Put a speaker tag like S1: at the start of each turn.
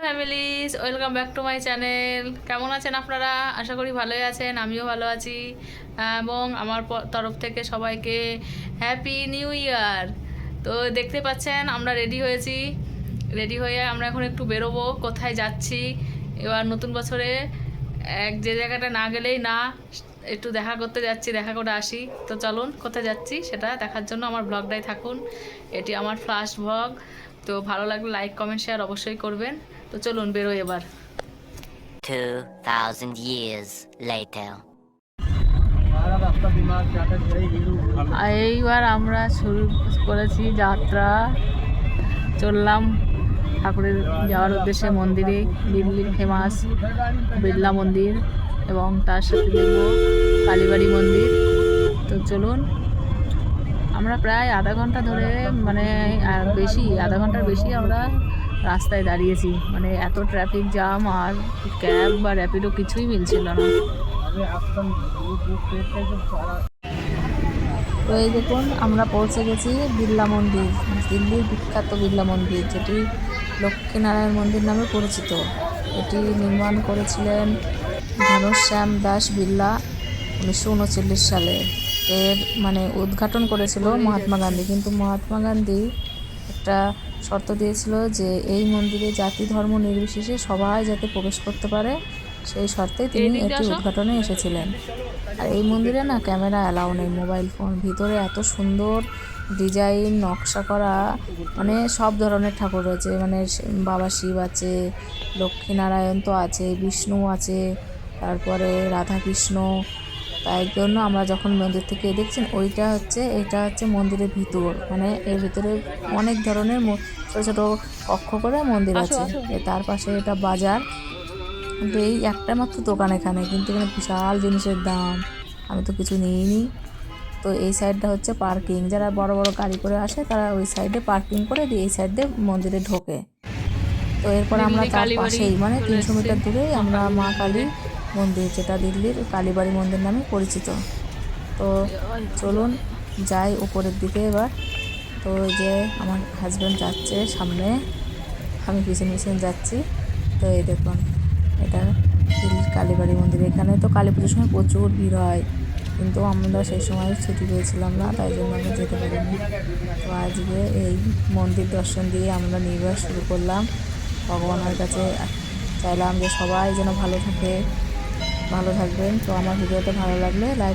S1: Families, welcome back to my channel. কেমন আছেন আপনারা? আশা করি ভালোই আছেন, আমিও ভালো আছি। এবং আমার তরফ থেকে সবাইকে হ্যাপি নিউ ইয়ার। তো দেখতে পাচ্ছেন আমরা রেডি হয়েছি। রেডি হয়ে আমরা এখন একটু বেরোবো, কোথায় যাচ্ছি এবার নতুন বছরে। যে জায়গাটা না গেলেই না, একটু দেখা করতে যাচ্ছি, দেখা করে আসি। তো চলুন কোথায় যাচ্ছি সেটা দেখার জন্য আমার ব্লগটাই থাকুন। এটি আমার ফার্স্ট ব্লগ। তো ভালো লাগলে লাইক কমেন্ট শেয়ার অবশ্যই করবেন। তো চলুন বেরোই এবার।
S2: 2000 years later.
S1: এইবার আমরা শুরু করেছি যাত্রা। চললাম ঠাকুরের যাওয়ার উদ্দেশ্যে মন্দিরে, দিল্লির ফেমাস বিড়লা মন্দির এবং তার সাথে দেখব কালীবাড়ি মন্দির। তো চলুন, আমরা প্রায় আধা ঘন্টা ধরে, মানে আধা ঘন্টার বেশি আমরা রাস্তায় দাঁড়িয়েছি। মানে এত ট্রাফিক জ্যাম, আর ক্যাব বা র্যাপিডো কিছুই মিলছিল না। তো এই দেখুন, আমরা পৌঁছে গেছি বিড়লা মন্দির, দিল্লির বিখ্যাত বিড়লা মন্দির, যেটি লক্ষ্মীনারায়ণ মন্দির নামে পরিচিত। এটি নির্মাণ করেছিলেন ঘনশ্যাম দাস বিড়লা 1939 সালে। এর উদ্ঘাটন করেছিল মহাত্মা গান্ধী, কিন্তু মহাত্মা গান্ধী একটা শর্ত দিয়েছিল যে এই মন্দিরে জাতি ধর্ম নির্বিশেষে সবাই যাতে প্রবেশ করতে পারে, সেই শর্তে তিনি এটি উদ্ঘাটনে এসেছিলেন। আর এই মন্দিরে না ক্যামেরা অ্যালাউ নেই, মোবাইল ফোন। ভিতরে এত সুন্দর ডিজাইন নকশা করা, সব ধরনের ঠাকুর রয়েছে। বাবা শিব আছে, লক্ষ্মীনারায়ণ তো আছে, বিষ্ণু আছে, তারপরে রাধাকৃষ্ণ। তাই জন্য আমরা যখন মন্দির থেকে দেখছেন এটা হচ্ছে মন্দিরের ভিতর। এর ভিতরে অনেক ধরনের ছোটো ছোটো কক্ষ করে মন্দির আছে। তার পাশে এটা বাজার। কিন্তু এই একটা মাত্র দোকান এখানে, কিন্তু এখানে বিশাল জিনিসের দাম। আমি তো কিছু নিইনি। তো এই সাইডটা হচ্ছে পার্কিং, যারা বড় বড় গাড়ি করে আসে তারা ওই সাইডে পার্কিং করে দিয়ে এই সাইডে মন্দিরে ঢোকে। তো এরপর আমরা তার পাশেই 300 মিটার দূরেই আমরা মা কালী মন্দির, যেটা দিল্লির কালীবাড়ি মন্দির নামে পরিচিত। তো চলুন যাই উপরের দিকে এবার। তো যে আমার হাজব্যান্ড যাচ্ছে সামনে, আমি পিছনে পিছনে যাচ্ছি। তো এই দেখুন, এটা দিল্লির কালীবাড়ি মন্দির। এখানে তো কালী পুজোর সময় প্রচুর ভিড় হয়, কিন্তু আমরা সেই সময় ছুটি পেয়েছিলাম না, তাই জন্য আমরা যেতে পারিনি। তো আজকে এই মন্দির দর্শন দিয়ে আমরা নির্বাস শুরু করলাম। ভগবানের কাছে চাইলাম যে সবাই যেন ভালো থাকবেন। তো আমার ভিডিওটা ভালো লাগলে লাইক